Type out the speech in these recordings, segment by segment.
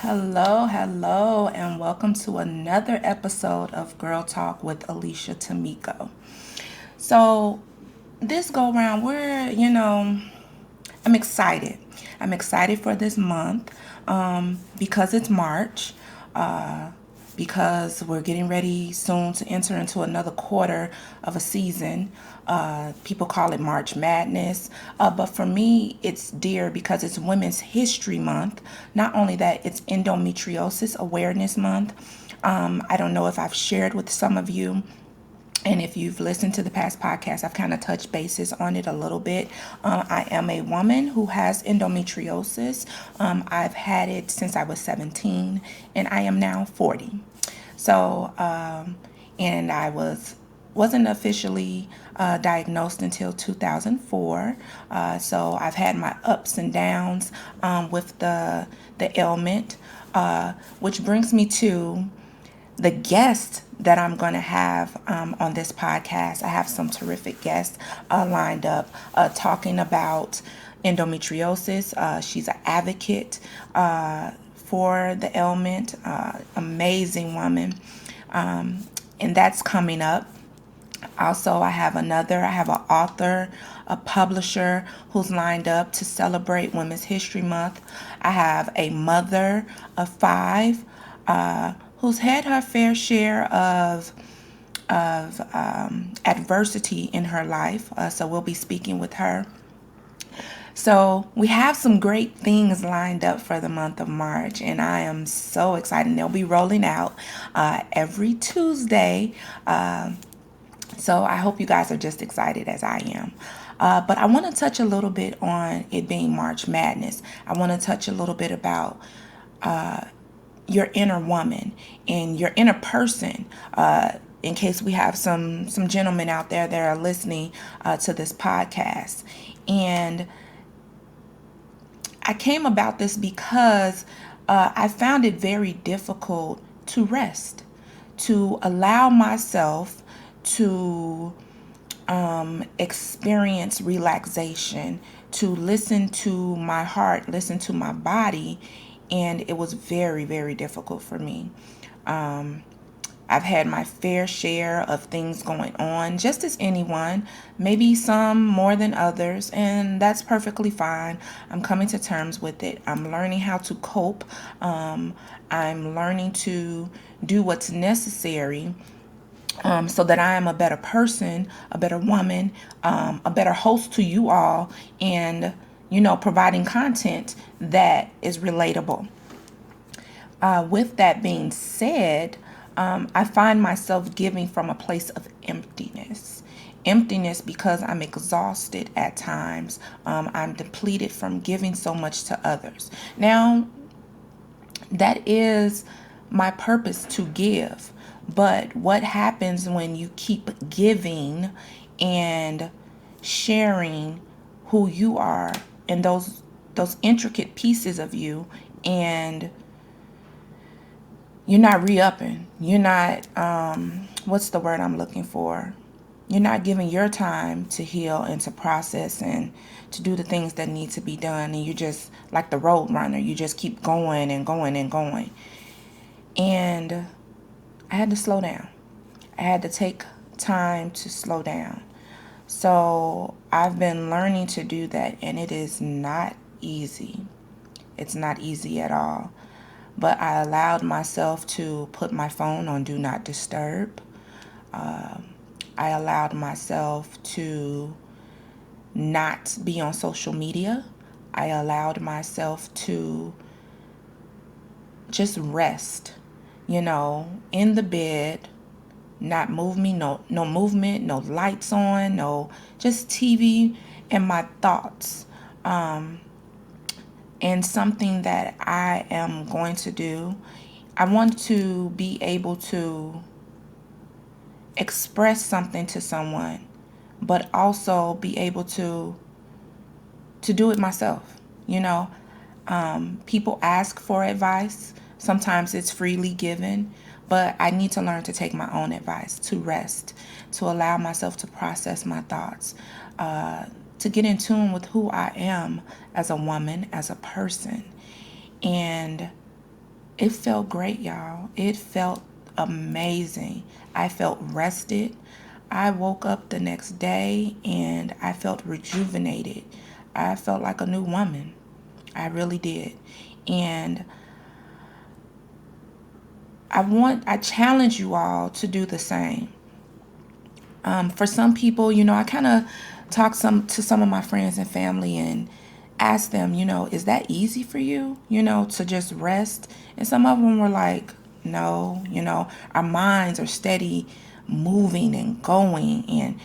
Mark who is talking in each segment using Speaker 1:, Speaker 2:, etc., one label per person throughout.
Speaker 1: Hello, and welcome to another episode of Girl Talk with Alecia Tameko. So, this go round, I'm excited. I'm excited for this month because it's March. Because we're getting ready soon to enter into another quarter of a season. People call it March Madness. But for me, it's dear because it's Women's History Month. Not only that, it's Endometriosis Awareness Month. I don't know if I've shared with some of you. And if you've listened to the past podcasts, I've kind of touched bases on it a little bit. I am a woman who has endometriosis. I've had it since I was 17, and I am now 40. So, and I wasn't officially diagnosed until 2004. So I've had my ups and downs with the ailment, which brings me to the guest that I'm going to have on this podcast. I have some terrific guests lined up talking about endometriosis. She's an advocate for the ailment, amazing woman. And that's coming up. Also, I have an author, a publisher who's lined up to celebrate Women's History Month. I have a mother of five who's had her fair share of adversity in her life. So we'll be speaking with her. So we have some great things lined up for the month of March, and I am so excited. They'll be rolling out every Tuesday. So I hope you guys are just excited as I am. But I want to touch a little bit on it being March Madness. I want to touch a little bit about your inner woman and your inner person. In case we have some gentlemen out there that are listening to this podcast. And I came about this because I found it very difficult to rest, to allow myself to experience relaxation, to listen to my heart, listen to my body, and it was very, very difficult for me. I've had my fair share of things going on, just as anyone, maybe some more than others, and that's perfectly fine. I'm coming to terms with it. I'm learning how to cope. I'm learning to do what's necessary so that I am a better person, a better woman, a better host to you all, and, providing content that is relatable. With that being said, I find myself giving from a place of emptiness. Emptiness because I'm exhausted at times. I'm depleted from giving so much to others. Now, that is my purpose, to give. But what happens when you keep giving and sharing who you are and those intricate pieces of you, and you're not re-upping. You're not, what's the word I'm looking for? You're not giving your time to heal and to process and to do the things that need to be done. And you're just like the road runner. You just keep going and going and going. And I had to slow down. I had to take time to slow down. So I've been learning to do that, and it is not easy. It's not easy at all. But I allowed myself to put my phone on Do Not Disturb. I allowed myself to not be on social media. I allowed myself to just rest, in the bed, not move me, no movement, no lights on, no, just TV and my thoughts. And something that I am going to do, I want to be able to express something to someone, but also be able to do it myself. People ask for advice. Sometimes it's freely given, but I need to learn to take my own advice, to rest, to allow myself to process my thoughts, to get in tune with who I am as a woman, as a person. And It felt great, y'all. It felt amazing. I felt rested. I woke up the next day and I felt rejuvenated. I felt like a new woman. I really did. And I challenge you all to do the same. For some people, I kind of talk to some of my friends and family and ask them, is that easy for you, to just rest? And some of them were like, no, our minds are steady moving and going, and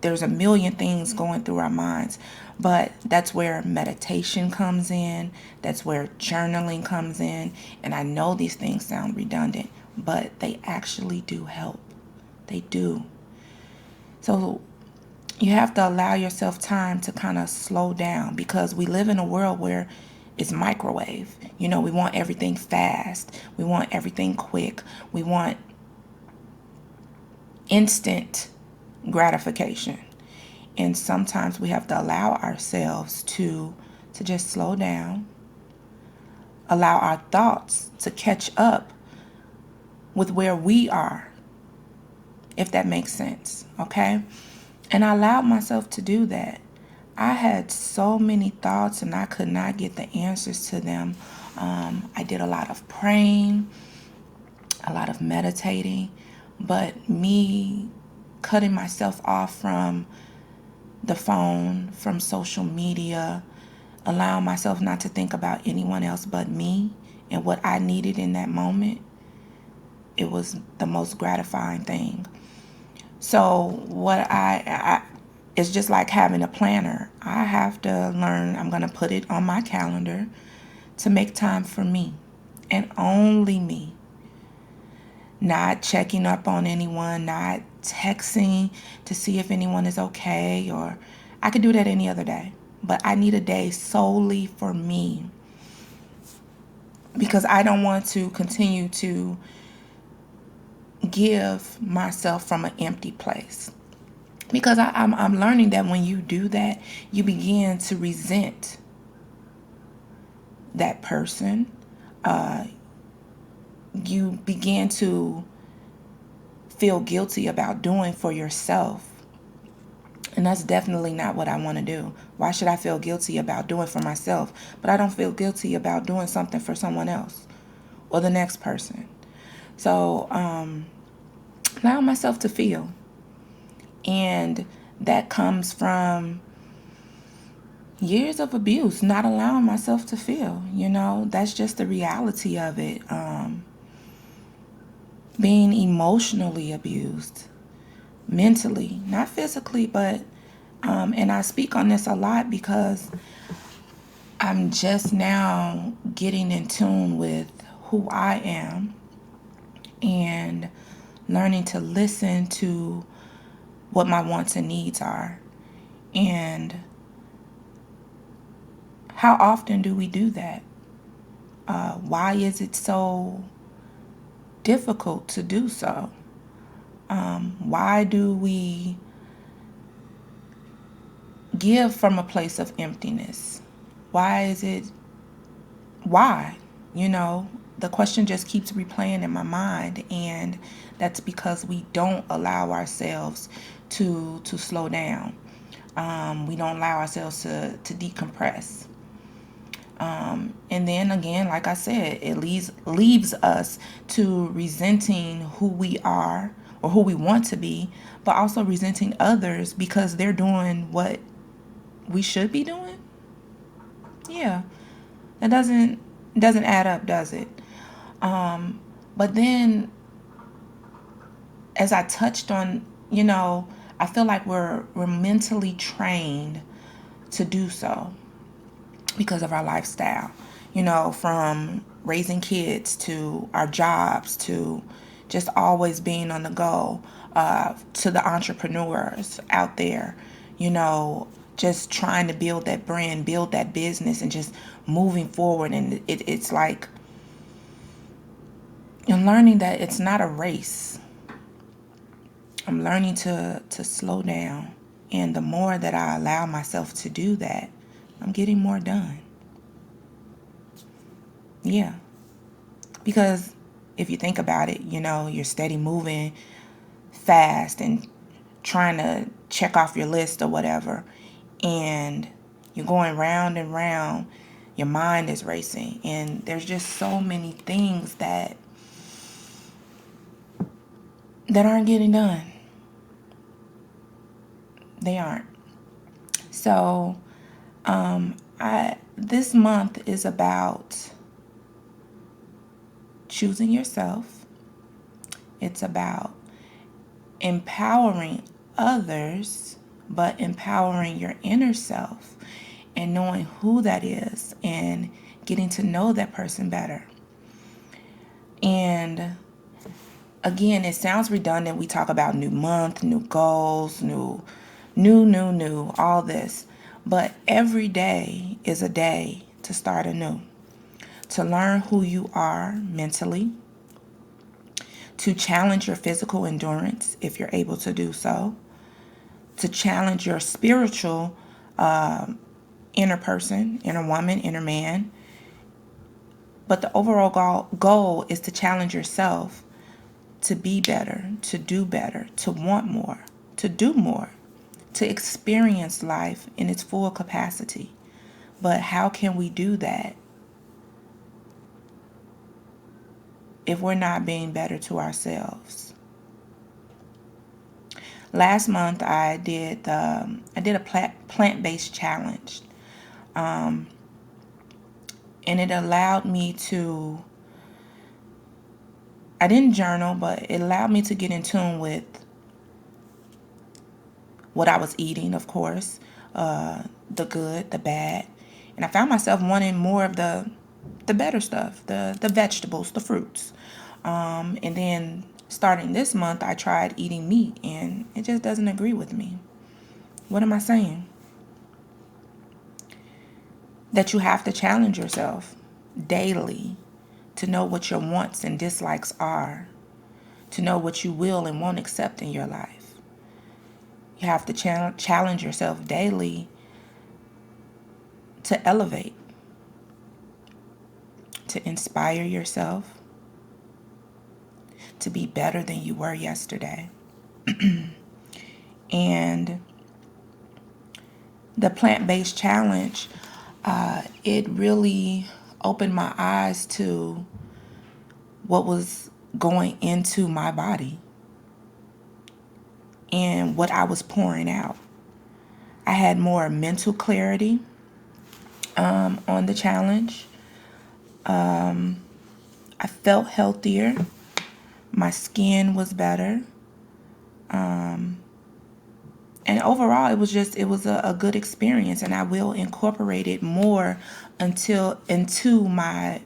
Speaker 1: there's a million things going through our minds. But that's where meditation comes in. That's where journaling comes in. And I know these things sound redundant, but they actually do help. They do. So you have to allow yourself time to kind of slow down, because we live in a world where it's microwave. We want everything fast. We want everything quick. We want instant gratification. And sometimes we have to allow ourselves to just slow down, allow our thoughts to catch up with where we are, if that makes sense, okay? And I allowed myself to do that. I had so many thoughts and I could not get the answers to them. I did a lot of praying, a lot of meditating, but me cutting myself off from the phone, from social media, allowing myself not to think about anyone else but me and what I needed in that moment, it was the most gratifying thing. So what it's just like having a planner. I have to learn, I'm going to put it on my calendar to make time for me and only me. Not checking up on anyone, not texting to see if anyone is okay, or I could do that any other day. But I need a day solely for me, because I don't want to continue to give myself from an empty place. Because I'm learning that when you do that, you begin to resent that person. You begin to feel guilty about doing for yourself. And that's definitely not what I want to do. Why should I feel guilty about doing for myself, but I don't feel guilty about doing something for someone else or the next person? So allow myself to feel. And that comes from years of abuse, not allowing myself to feel. That's just the reality of it. Being emotionally abused, mentally, not physically, but and I speak on this a lot because I'm just now getting in tune with who I am and learning to listen to what my wants and needs are. And how often do we do that? Why is it so difficult to do so? Why do we give from a place of emptiness? Why? The question just keeps replaying in my mind, and that's because we don't allow ourselves to slow down. We don't allow ourselves to decompress. And then again, like I said, it leaves us to resenting who we are or who we want to be, but also resenting others because they're doing what we should be doing. Yeah, that doesn't add up, does it? But then, as I touched on, I feel like we're mentally trained to do so because of our lifestyle, from raising kids to our jobs to just always being on the go, to the entrepreneurs out there, just trying to build that brand, build that business, and just moving forward. And it's like I'm learning that it's not a race. I'm learning to slow down. And the more that I allow myself to do that, I'm getting more done. Yeah. Because if you think about it, you're steady moving fast and trying to check off your list or whatever, and you're going round and round. Your mind is racing, and there's just so many things that aren't getting done. They aren't. So, this month is about choosing yourself. It's about empowering others, but empowering your inner self and knowing who that is and getting to know that person better. And again, it sounds redundant. We talk about new month, new goals, new, all this. But every day is a day to start anew, to learn who you are mentally, to challenge your physical endurance if you're able to do so, to challenge your spiritual inner person, inner woman, inner man. But the overall goal is to challenge yourself to be better, to do better, to want more, to do more, to experience life in its full capacity. But how can we do that if we're not being better to ourselves? Last month I did a plant-based challenge, and it allowed me to. I didn't journal, but it allowed me to get in tune with what I was eating, of course, the good, the bad, and I found myself wanting more of the better stuff, the vegetables, the fruits. And then starting this month, I tried eating meat, and it just doesn't agree with me. What am I saying? That you have to challenge yourself daily to know what your wants and dislikes are, to know what you will and won't accept in your life. You have to challenge yourself daily to elevate, to inspire yourself, to be better than you were yesterday. And the plant-based challenge, it really opened my eyes to what was going into my body and what I was pouring out. I had more mental clarity on the challenge. I felt healthier. My skin was better. And overall, it was a good experience, and I will incorporate it more into my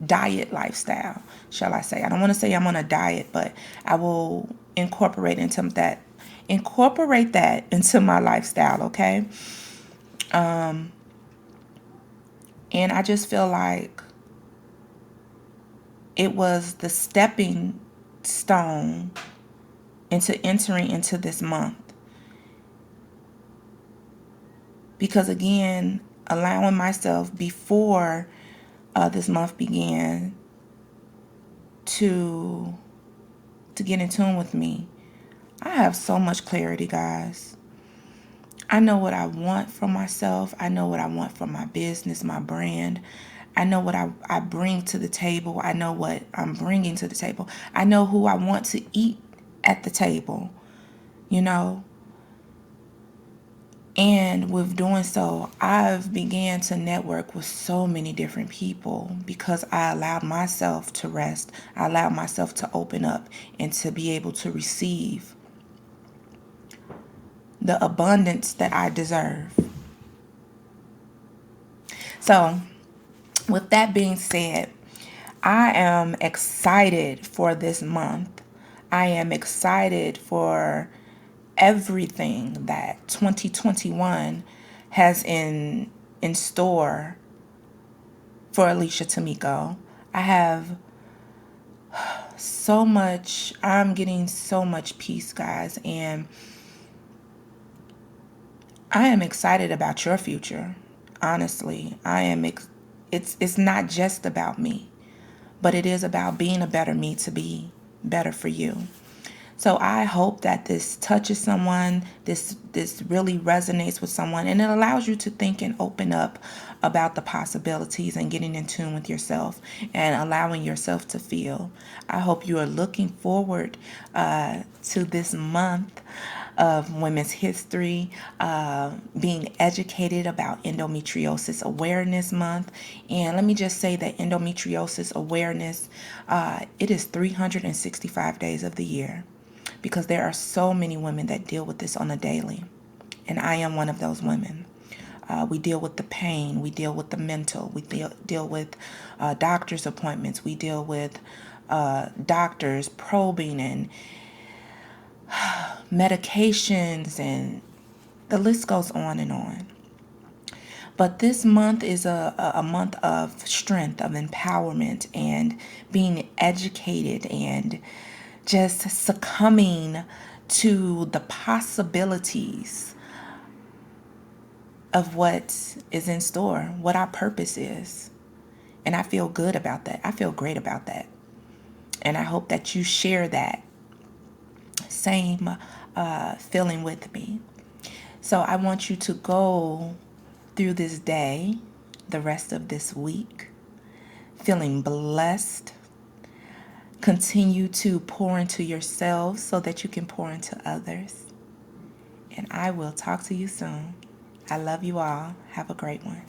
Speaker 1: diet lifestyle, shall I say. I don't want to say I'm on a diet, but I will incorporate that into my lifestyle, okay? And I just feel like it was the stepping stone into entering into this month. Because again, allowing myself before this month began to get in tune with me. I have so much clarity, guys. I know what I want from myself. I know what I want from my business, my brand. I know what I bring to the table. I know what I'm bringing to the table. I know who I want to eat at the table, And with doing so, I've began to network with so many different people because I allowed myself to rest. I allowed myself to open up and to be able to receive the abundance that I deserve. So, with that being said, I am excited for this month. I am excited for everything that 2021 has in store for Alecia Tameko. I have I'm getting so much peace, guys, and I am excited about your future. Honestly, I am It's not just about me, but it is about being a better me to be better for you. So I hope that this touches someone, this really resonates with someone, and it allows you to think and open up about the possibilities and getting in tune with yourself and allowing yourself to feel. I hope you are looking forward to this month of Women's History, being educated about Endometriosis Awareness Month. And let me just say that endometriosis awareness, it is 365 days of the year, because there are so many women that deal with this on a daily. And I am one of those women. We deal with the pain. We deal with the mental. We deal with doctor's appointments. We deal with doctors probing and medications, and the list goes on and on. But this month is a month of strength, of empowerment, and being educated and just succumbing to the possibilities of what is in store, what our purpose is. And I feel good about that. I feel great about that. And I hope that you share that same feeling with me. So I want you to go through this day, the rest of this week, feeling blessed. Continue to pour into yourselves so that you can pour into others. And I will talk to you soon. I love you all. Have a great one.